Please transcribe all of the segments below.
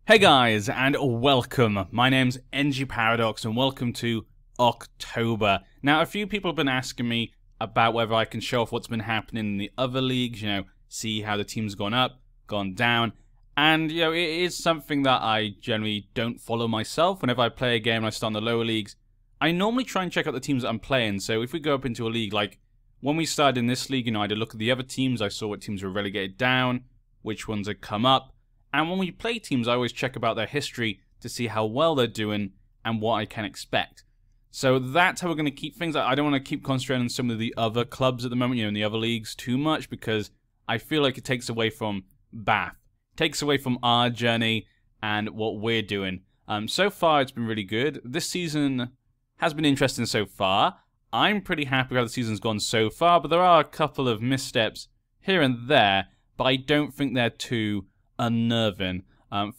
Hey guys, and welcome. My name's NG Paradox, and welcome to October. Now, a few people have been asking me about whether I can show off what's been happening in the other leagues, see how the team's gone up, gone down, and, it is something that I generally don't follow myself. Whenever I play a game and I start in the lower leagues, I normally try and check out the teams that I'm playing. So if we go up into a league, like when we started in this league, I had a look at the other teams, I saw what teams were relegated down, which ones had come up. And when we play teams, I always check about their history to see how well they're doing and what I can expect. So that's how we're going to keep things. I don't want to keep concentrating on some of the other clubs at the moment, in the other leagues too much, because I feel like it takes away from Bath. It takes away from our journey and what we're doing. So far, it's been really good. This season has been interesting so far. I'm pretty happy how the season's gone so far, but there are a couple of missteps here and there, but I don't think they're too unnerving.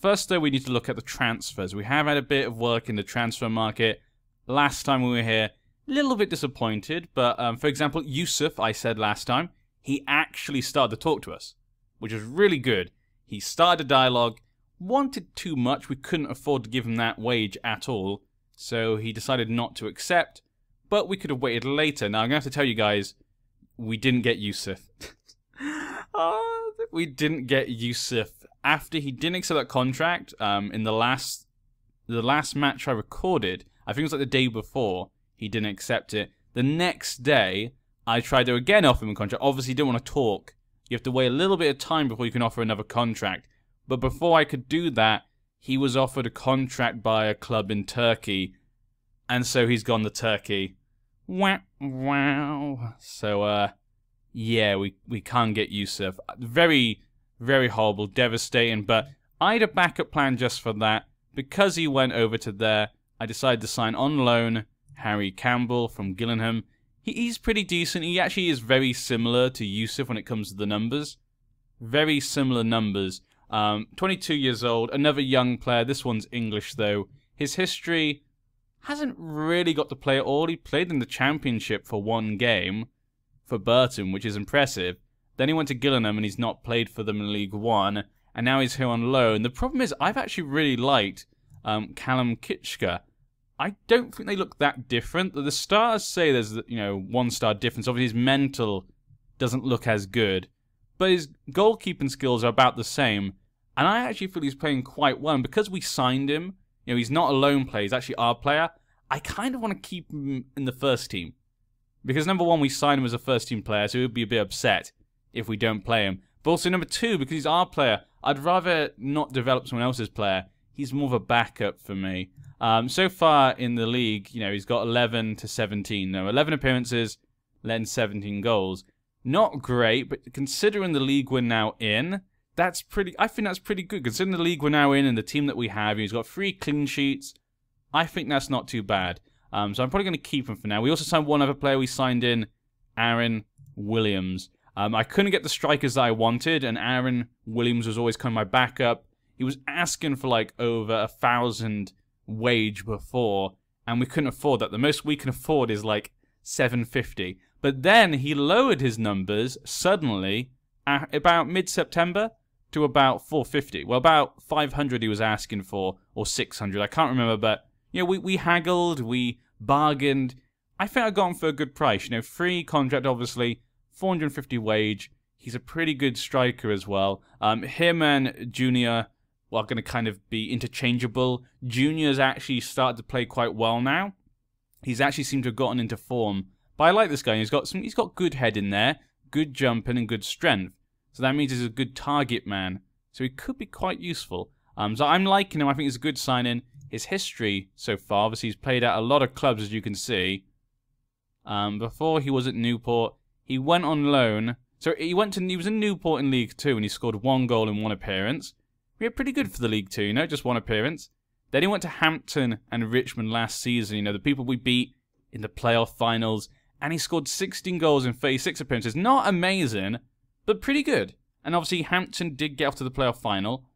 First, though, we need to look at the transfers. We have had a bit of work in the transfer market. Last time we were here, a little bit disappointed, but for example, Yusuf, I said last time, he actually started to talk to us, which was really good. He started a dialogue, wanted too much, we couldn't afford to give him that wage at all, so he decided not to accept, but we could have waited later. Now, I'm going to have to tell you guys, we didn't get Yusuf. We didn't get Yusuf. After he didn't accept that contract, in the last match I recorded, I think it was like the day before, he didn't accept it. The next day, I tried to again offer him a contract. Obviously, he didn't want to talk. You have to wait a little bit of time before you can offer another contract. But before I could do that, he was offered a contract by a club in Turkey, and so he's gone to Turkey. Wow. So, yeah, we can't get Yusuf. Very, very horrible, devastating, but I had a backup plan just for that. Because he went over to there, I decided to sign on loan Harry Campbell from Gillingham. He's pretty decent. He actually is very similar to Yusuf when it comes to the numbers. Very similar numbers. 22 years old, another young player. This one's English, though. His history hasn't really got to play at all. He played in the Championship for one game for Burton, which is impressive. Then he went to Gillingham and he's not played for them in League One, and now he's here on loan. The problem is, I've actually really liked Callum Kitschka. I don't think they look that different. The stars say there's 1 star difference. Obviously, his mental doesn't look as good, but his goalkeeping skills are about the same. And I actually feel he's playing quite well. And because we signed him, he's not a loan player. He's actually our player. I kind of want to keep him in the first team. Because number one, we signed him as a first-team player, so he would be a bit upset if we don't play him. But also number two, because he's our player, I'd rather not develop someone else's player. He's more of a backup for me. So far in the league, he's got 11 to 17. No, 11 appearances, letting 17 goals. Not great, but considering the league we're now in, I think that's pretty good. Considering the league we're now in and the team that we have, he's got 3 clean sheets. I think that's not too bad. So I'm probably going to keep him for now. We also signed one other player. We signed in Aaron Williams. I couldn't get the strikers that I wanted, and Aaron Williams was always kind of my backup. He was asking for like over 1,000 wage before, and we couldn't afford that. The most we can afford is like 750. But then he lowered his numbers suddenly at about mid-September to about 450. Well, about 500 he was asking for, or 600. I can't remember, but we haggled, we bargained. I think I got him for a good price. Free contract, obviously, 450 wage. He's a pretty good striker as well. Him and Junior are going to kind of be interchangeable. Junior's actually started to play quite well now. He's actually seemed to have gotten into form. But I like this guy. He's got good head in there, good jumping, and good strength. So that means he's a good target man. So he could be quite useful. So I'm liking him. I think he's a good sign-in. His history so far, obviously he's played at a lot of clubs, as you can see. Before he was at Newport, he went on loan. So he was in Newport in League 2 and he scored 1 goal in 1 appearance. We had pretty good for the League 2, just 1 appearance. Then he went to Hampton and Richmond last season, the people we beat in the playoff finals, and he scored 16 goals in 36 appearances. Not amazing, but pretty good. And obviously Hampton did get off to the playoff final,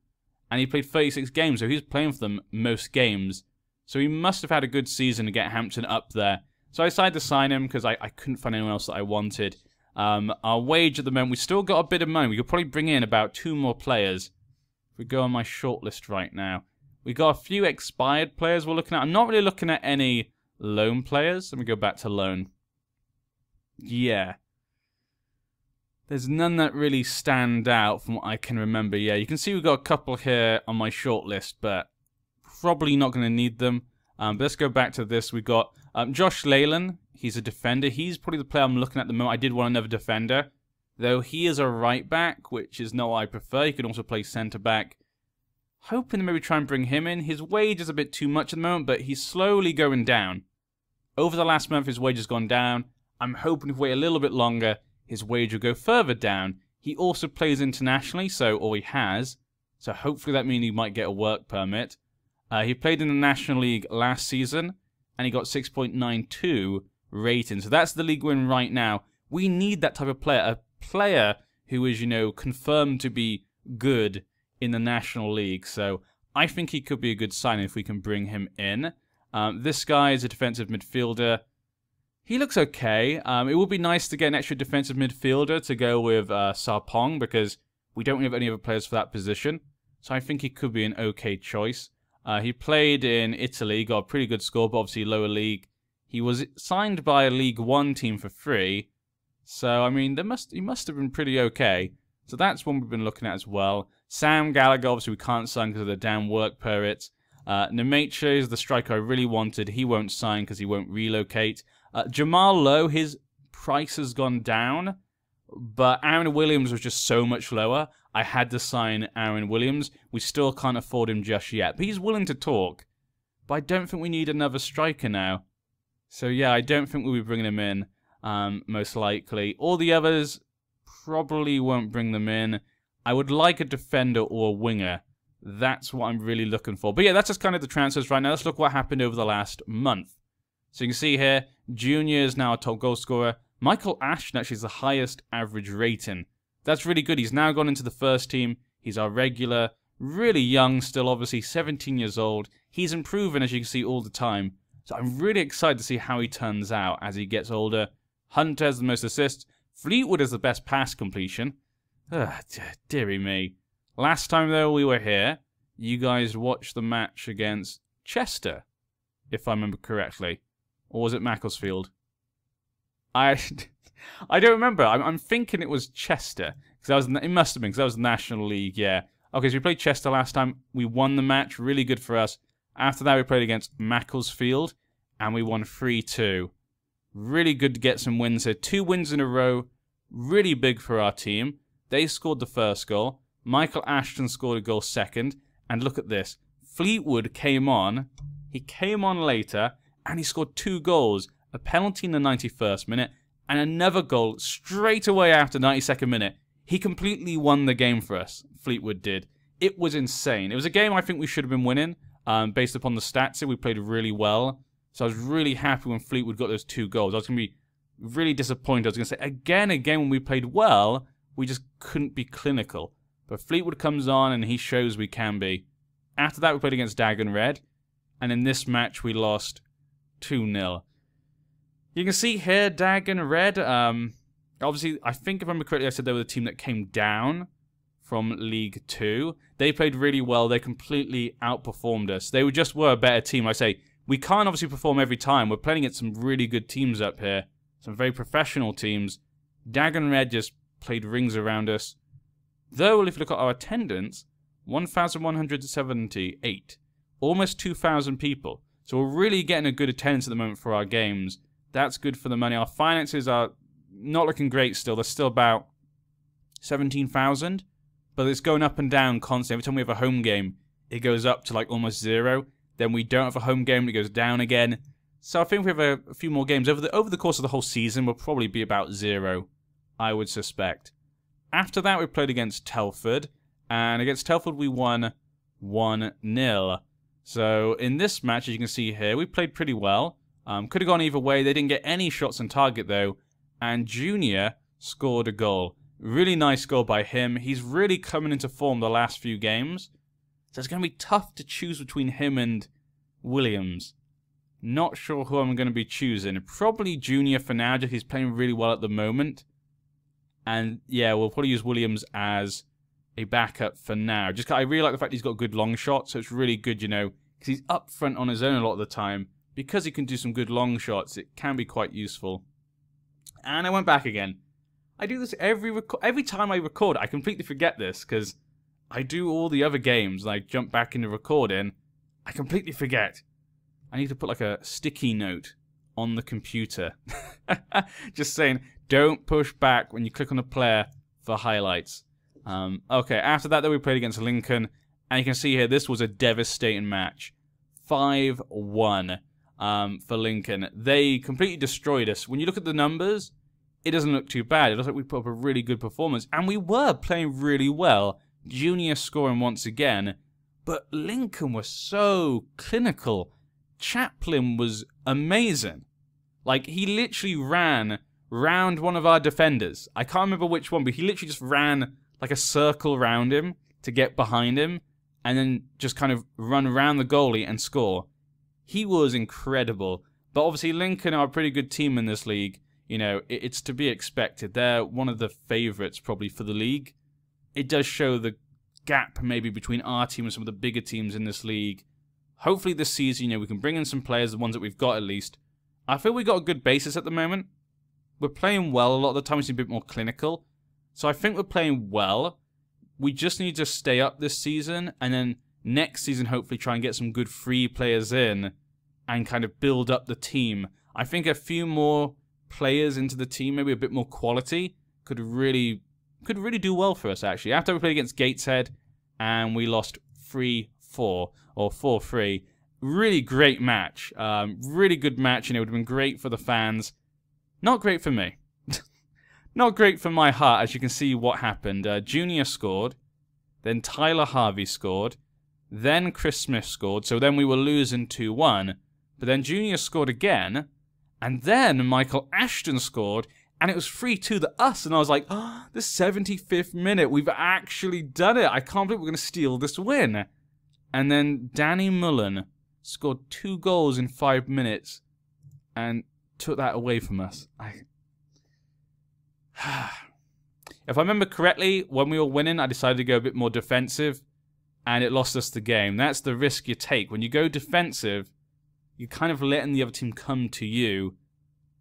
and he played 36 games, so he was playing for them most games. So he must have had a good season to get Hampton up there. So I decided to sign him because I couldn't find anyone else that I wanted. Our wage at the moment, we still got a bit of money. We could probably bring in about 2 more players If we go on my shortlist right now, we got a few expired players we're looking at. I'm not really looking at any loan players. Let me go back to loan. Yeah. There's none that really stand out from what I can remember. Yeah, you can see we've got a couple here on my shortlist, but probably not going to need them. But let's go back to this. We got Josh Leyland. He's a defender. He's probably the player I'm looking at the moment. I did want another defender, though he is a right back, which is not what I prefer. He can also play centre back. Hoping to maybe try and bring him in. His wage is a bit too much at the moment, but he's slowly going down. Over the last month, his wage has gone down. I'm hoping if we wait a little bit longer, his wage will go further down. He also plays internationally, or he has. So hopefully that means he might get a work permit. He played in the National League last season, and he got 6.92 rating. So that's the league we're in right now. We need that type of player. A player who is, confirmed to be good in the National League. So I think he could be a good sign if we can bring him in. This guy is a defensive midfielder. He looks okay. It would be nice to get an extra defensive midfielder to go with Sarpong, because we don't have any other players for that position. So I think he could be an okay choice. He played in Italy, got a pretty good score, but obviously lower league. He was signed by a League One team for free. So, I mean, he must have been pretty okay. So that's one we've been looking at as well. Sam Gallagher, obviously we can't sign because of the damn work permit. Nemecha is the striker I really wanted. He won't sign because he won't relocate. Jamal Lowe, his price has gone down, but Aaron Williams was just so much lower. I had to sign Aaron Williams. We still can't afford him just yet, but he's willing to talk. But I don't think we need another striker now. So yeah, I don't think we'll be bringing him in, most likely. All the others probably won't bring them in. I would like a defender or a winger. That's what I'm really looking for. But yeah, that's just kind of the transfers right now. Let's look what happened over the last month. So you can see here, Junior is now a top goal scorer. Michael Ashton actually is the highest average rating. That's really good. He's now gone into the first team. He's our regular. Really young still, obviously, 17 years old. He's improving, as you can see, all the time. So I'm really excited to see how he turns out as he gets older. Hunter has the most assists. Fleetwood is the best pass completion. Dearie me. Last time, though, we were here, you guys watched the match against Chester, if I remember correctly. Or was it Macclesfield? I don't remember. I'm thinking it was Chester. It must have been, because that was the National League, yeah. Okay, so we played Chester last time. We won the match. Really good for us. After that, we played against Macclesfield, and we won 3-2. Really good to get some wins here. 2 wins in a row. Really big for our team. They scored the first goal. Michael Ashton scored a goal second. And look at this. Fleetwood came on. He came on later, and he scored 2 goals. A penalty in the 91st minute, and another goal straight away after the 92nd minute. He completely won the game for us, Fleetwood did. It was insane. It was a game I think we should have been winning, based upon the stats here. We played really well. So I was really happy when Fleetwood got those 2 goals. I was going to be really disappointed. I was going to say, again, when we played well, we just couldn't be clinical. But Fleetwood comes on, and he shows we can be. After that, we played against Dagon Red, and in this match, we lost 2-0. You can see here, Dagon Red, obviously, I think if I remember correctly, I said they were the team that came down from League 2. They played really well. They completely outperformed us. They were a better team. I say, we can't obviously perform every time. We're playing against some really good teams up here. Some very professional teams. Dagon Red just played rings around us. Though, if you look at our attendance, 1,178. Almost 2,000 people. So we're really getting a good attendance at the moment for our games. That's good for the money. Our finances are not looking great still. They're still about 17,000. But it's going up and down constantly. Every time we have a home game, it goes up to like almost 0. Then we don't have a home game, it goes down again. So I think we have a few more games. Over the course of the whole season, we'll probably be about 0, I would suspect. After that, we played against Telford. And against Telford, we won 1-0. So in this match, as you can see here, we played pretty well. Could have gone either way. They didn't get any shots on target, though. And Junior scored a goal. Really nice goal by him. He's really coming into form the last few games. So it's going to be tough to choose between him and Williams. Not sure who I'm going to be choosing. Probably Junior for now, just he's playing really well at the moment. And yeah, we'll probably use Williams as a backup for now. Just I really like the fact he's got good long shots, so it's really good, you know, because he's up front on his own a lot of the time. Because he can do some good long shots, it can be quite useful. And I went back again. I do this every time I record. I completely forget this because I do all the other games and I jump back into recording. I completely forget. I need to put like a sticky note on the computer. Just saying, don't push back when you click on a player for highlights. Okay, after that, though, we played against Lincoln. And you can see here, this was a devastating match. 5-1 for Lincoln. They completely destroyed us. When you look at the numbers, it doesn't look too bad. It looks like we put up a really good performance. And we were playing really well. Junior scoring once again. But Lincoln was so clinical. Chaplin was amazing. Like, he literally ran round one of our defenders. I can't remember which one, but he literally just ran like a circle around him to get behind him and then just kind of run around the goalie and score. He was incredible. But obviously Lincoln are a pretty good team in this league. You know, it's to be expected. They're one of the favourites probably for the league. It does show the gap maybe between our team and some of the bigger teams in this league. Hopefully this season, you know, we can bring in some players, the ones that we've got at least. I feel we got a good basis at the moment. We're playing well. A lot of the time it's a bit more clinical. So I think we're playing well. We just need to stay up this season. And then next season, hopefully try and get some good free players in. And kind of build up the team. I think a few more players into the team, maybe a bit more quality, could really do well for us, actually. After we played against Gateshead, and we lost 3-4, or 4-3. Really great match. Really good match, and it would have been great for the fans. Not great for me. Not great for my heart, as you can see what happened. Junior scored, then Tyler Harvey scored, then Chris Smith scored, so then we were losing 2-1. But then Junior scored again, and then Michael Ashton scored, and it was 3-2 to us, and I was like, oh, the 75th minute, we've actually done it. I can't believe we're going to steal this win. And then Danny Mullen scored 2 goals in 5 minutes and took that away from us. If I remember correctly, when we were winning, I decided to go a bit more defensive, and it lost us the game. That's the risk you take. When you go defensive, you're kind of letting the other team come to you.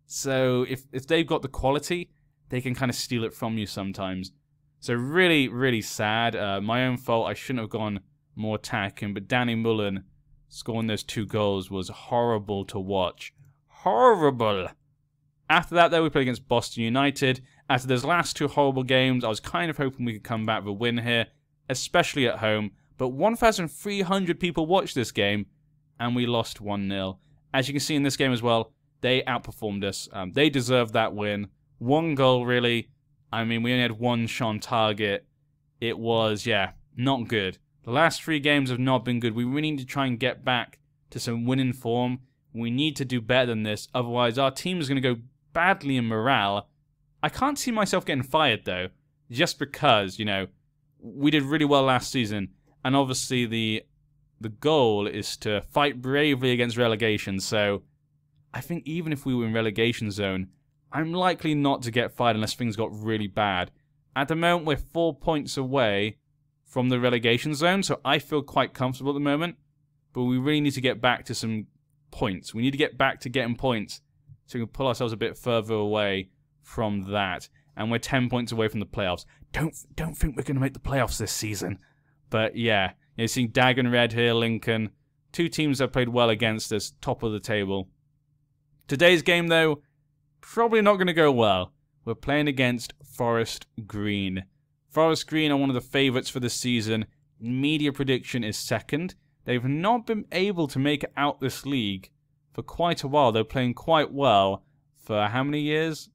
So if they've got the quality, they can kind of steal it from you sometimes. So really, really sad. My own fault. I shouldn't have gone more attacking. But Danny Mullen scoring those 2 goals was horrible to watch. Horrible. After that, though, we played against Boston United. After those last 2 horrible games, I was kind of hoping we could come back with a win here, especially at home. But 1,300 people watched this game, and we lost 1-0. As you can see in this game as well, they outperformed us. They deserved that win. 1 goal, really. I mean, we only had 1 shot on target. It was, yeah, not good. The last 3 games have not been good. We really need to try and get back to some winning form. We need to do better than this. Otherwise, our team is going to go badly in morale. I can't see myself getting fired, though. Just because, you know, we did really well last season. And obviously, the goal is to fight bravely against relegation. So I think even if we were in relegation zone, I'm likely not to get fired unless things got really bad. At the moment, we're 4 points away from the relegation zone, so I feel quite comfortable at the moment. But we really need to get back to some points. We need to get back to getting points so we can pull ourselves a bit further away from that. And we're 10 points away from the playoffs. Don't think we're going to make the playoffs this season. But yeah, you're seeing Dagon Red here, Lincoln. 2 teams that played well against us, top of the table. Today's game, though, probably not going to go well. We're playing against Forest Green. Forest Green are one of the favourites for this season. Media prediction is second. They've not been able to make it out this league for quite a while. They're playing quite well for how many years?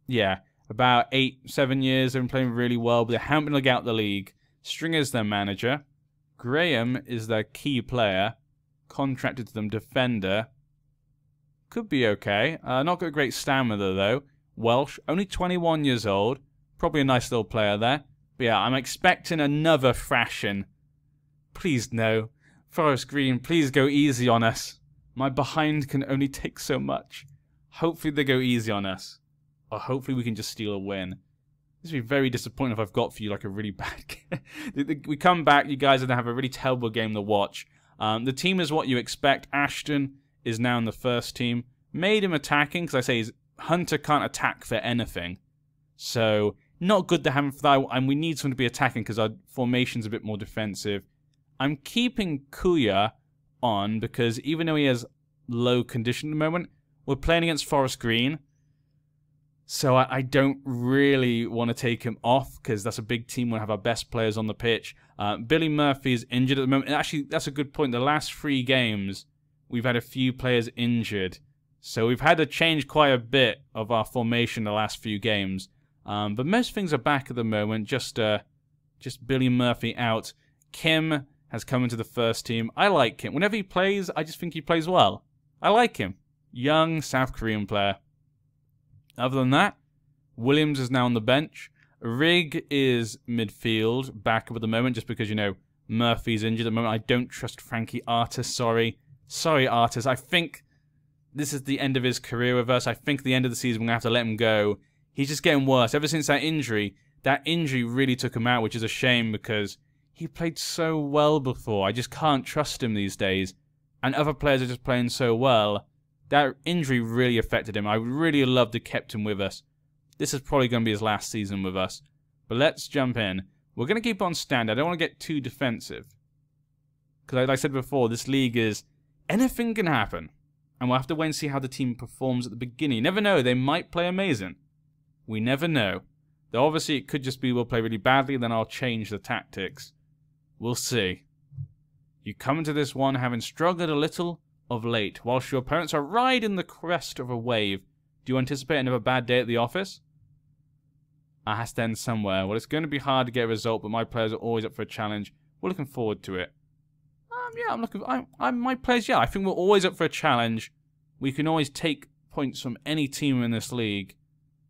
Yeah, about 8, 7 years. They've been playing really well, but they haven't been able to get out the league. Stringer's their manager. Graham is their key player. Contracted to them, defender. Could be okay. Not got a great stamina, though. Welsh, only 21 years old. Probably a nice little player there. But yeah, I'm expecting another thrashing. Please no. Forest Green, please go easy on us. My behind can only take so much. Hopefully they go easy on us. Or hopefully we can just steal a win. This would be very disappointing if I've got for you like a really bad game. We come back, you guys are going to have a really terrible game to watch. The team is what you expect. Ashton is now in the first team. Made him attacking, because I say Hunter can't attack for anything. So, not good to have him for that, and we need someone to be attacking because our formation's a bit more defensive. I'm keeping Kuya on because even though he has low condition at the moment, we're playing against Forest Green. So I don't really want to take him off because that's a big team. We'll have our best players on the pitch. Billy Murphy is injured at the moment. And actually, that's a good point. The last 3 games, we've had a few players injured. So we've had to change quite a bit of our formation the last few games. But most things are back at the moment. Just Billy Murphy out. Kim has come into the first team. I like him. Whenever he plays, I just think he plays well. I like him. Young South Korean player. Other than that, Williams is now on the bench. Rigg is midfield, backup at the moment, just because, you know, Murphy's injured at the moment. I don't trust Frankie Artis, sorry. Sorry, Artis. I think this is the end of his career with us. I think the end of the season we're going to have to let him go. He's just getting worse. Ever since that injury really took him out, which is a shame because he played so well before. I just can't trust him these days. And other players are just playing so well. That injury really affected him. I would really have loved to have kept him with us. This is probably going to be his last season with us. But let's jump in. We're going to keep on standard. I don't want to get too defensive. Because like I said before, this league is... anything can happen. And we'll have to wait and see how the team performs at the beginning. You never know. They might play amazing. We never know. Though obviously it could just be we'll play really badly, then I'll change the tactics. We'll see. You come into this one having struggled a little of late, whilst your opponents are riding the crest of a wave. Do you anticipate another bad day at the office? I has to end somewhere. Well, it's going to be hard to get a result, but my players are always up for a challenge. We're looking forward to it. Yeah, my players, yeah, I think we're always up for a challenge. We can always take points from any team in this league.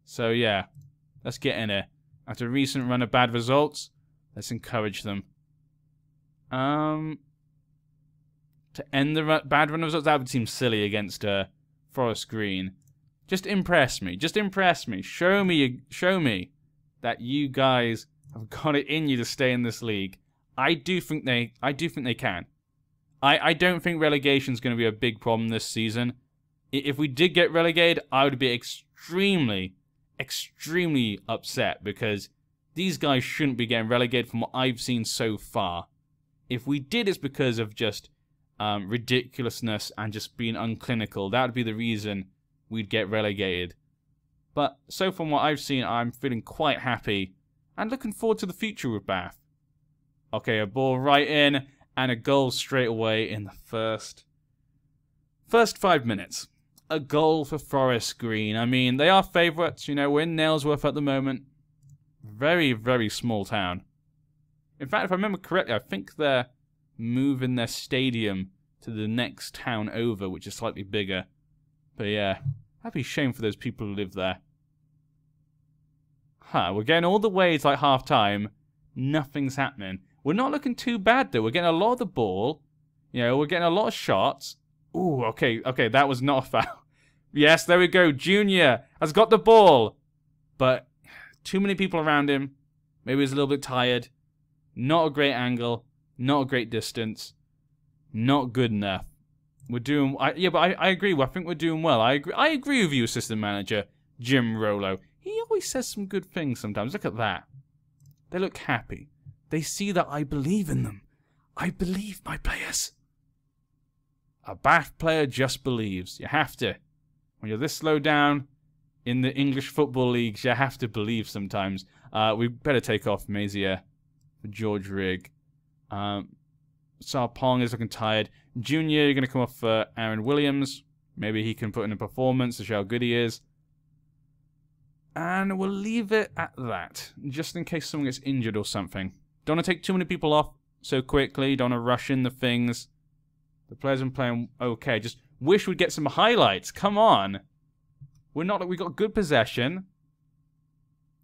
So, yeah, let's get in it. After a recent run of bad results, let's encourage them. To end the bad run of results, that would seem silly against Forest Green. Just impress me. Just impress me. Show me that you guys have got it in you to stay in this league. I do think they can. I don't think relegation is going to be a big problem this season. If we did get relegated, I would be extremely upset because these guys shouldn't be getting relegated from what I've seen so far. If we did, it's because of just ridiculousness and just being unclinical. That would be the reason we'd get relegated. But so from what I've seen, I'm feeling quite happy and looking forward to the future with Bath. Okay, a ball right in and a goal straight away in the first 5 minutes. A goal for Forest Green. I mean, they are favourites. You know, we're in Nailsworth at the moment. Very, very small town. In fact, if I remember correctly, I think they're moving their stadium to the next town over, which is slightly bigger. But yeah, that'd be a shame for those people who live there. We're getting all the way to like half-time. Nothing's happening. We're not looking too bad, though. We're getting a lot of the ball. You know, we're getting a lot of shots. Ooh, okay, that was not a foul. Yes, there we go. Junior has got the ball. But too many people around him. Maybe he's a little bit tired. Not a great angle. Not a great distance. Not good enough. We're doing... but I agree. I think we're doing well. I agree with you, assistant manager, Jim Rollo. He always says some good things sometimes. Look at that. They look happy. They see that I believe in them. I believe my players. A Bath player just believes. You have to. When you're this low down in the English football leagues, you have to believe sometimes. We better take off Mazier for George Rigg. Sarpong is looking tired. Junior, you're going to come off for Aaron Williams. Maybe he can put in a performance to show how good he is. And we'll leave it at that, just in case someone gets injured or something. Don't want to take too many people off so quickly. Don't want to rush in the things. The players have been playing okay. Just wish we'd get some highlights. Come on. We got good possession.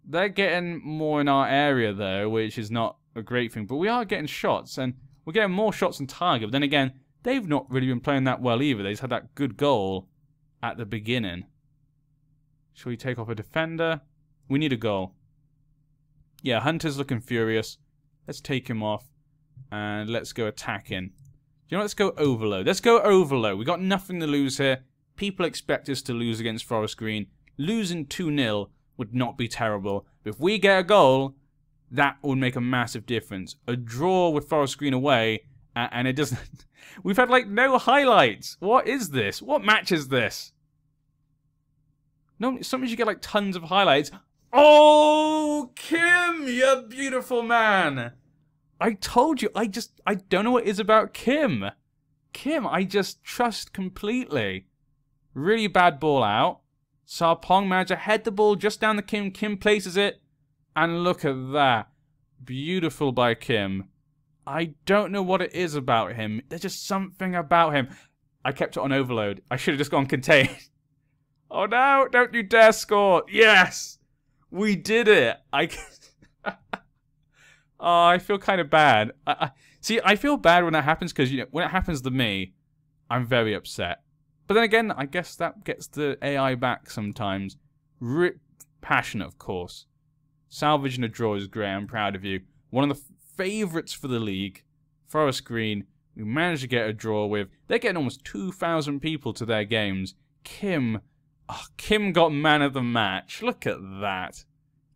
They're getting more in our area, though, which is not a great thing. But we are getting shots, and we're getting more shots on target. But then again, they've not really been playing that well either. They just had that good goal at the beginning. Shall we take off a defender? We need a goal. Yeah, Hunter's looking furious. Let's take him off. And let's go attacking. You know, let's go Overload. Let's go Overload. We got nothing to lose here. People expect us to lose against Forest Green. Losing 2-0 would not be terrible. But if we get a goal, that would make a massive difference. A draw with Forest Green away, and it doesn't... We've had, like, no highlights. What is this? What match is this? No, sometimes you get, like, tons of highlights. Oh, Kim, you beautiful man. I told you, I don't know what it is about Kim. Kim, I just trust completely. Really bad ball out. Sarpong managed to head the ball just down the Kim. Kim places it. And look at that. Beautiful by Kim. I don't know what it is about him. There's just something about him. I kept it on Overload. I should have just gone Contain. Oh no, don't you dare score. Yes. We did it. Oh, I feel kind of bad. See, I feel bad when that happens because, you know, when it happens to me, I'm very upset. But then again, I guess that gets the AI back sometimes. Passionate, of course. Salvaging a draw is great. I'm proud of you. One of the favourites for the league, Forest Green, we managed to get a draw with. They're getting almost 2,000 people to their games. Kim got man of the match. Look at that.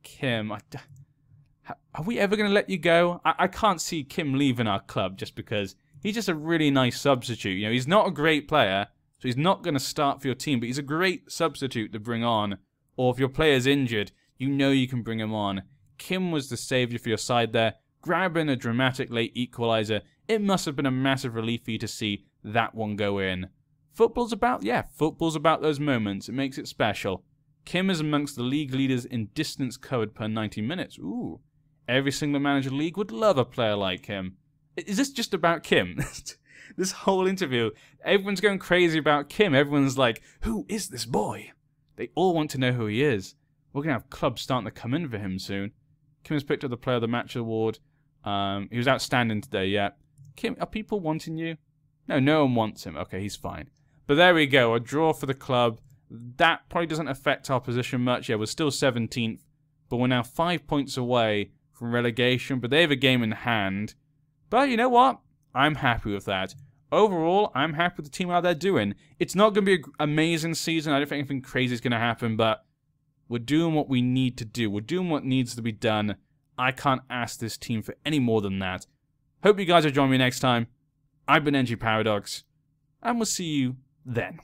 Kim, are we ever going to let you go? I can't see Kim leaving our club just because he's just a really nice substitute. You know, he's not a great player, so he's not going to start for your team, but he's a great substitute to bring on. Or if your player's injured, you know you can bring him on. Kim was the saviour for your side there, grabbing a dramatic late equaliser. It must have been a massive relief for you to see that one go in. Football's about those moments. It makes it special. Kim is amongst the league leaders in distance covered per 90 minutes. Ooh. Every single manager league would love a player like him. Is this just about Kim? This whole interview, everyone's going crazy about Kim. Everyone's like, who is this boy? They all want to know who he is. We're going to have clubs starting to come in for him soon. Kim has picked up the Player of the Match award. He was outstanding today, yeah. Kim, are people wanting you? No, no one wants him. Okay, he's fine. But there we go, a draw for the club. That probably doesn't affect our position much. Yeah, we're still 17th, but we're now 5 points away from relegation, but they have a game in hand. But you know what? I'm happy with that. Overall, I'm happy with the team how they're doing. It's not going to be an amazing season. I don't think anything crazy is going to happen, but we're doing what we need to do. We're doing what needs to be done. I can't ask this team for any more than that. Hope you guys will join me next time. I've been NG Paradox, and we'll see you then.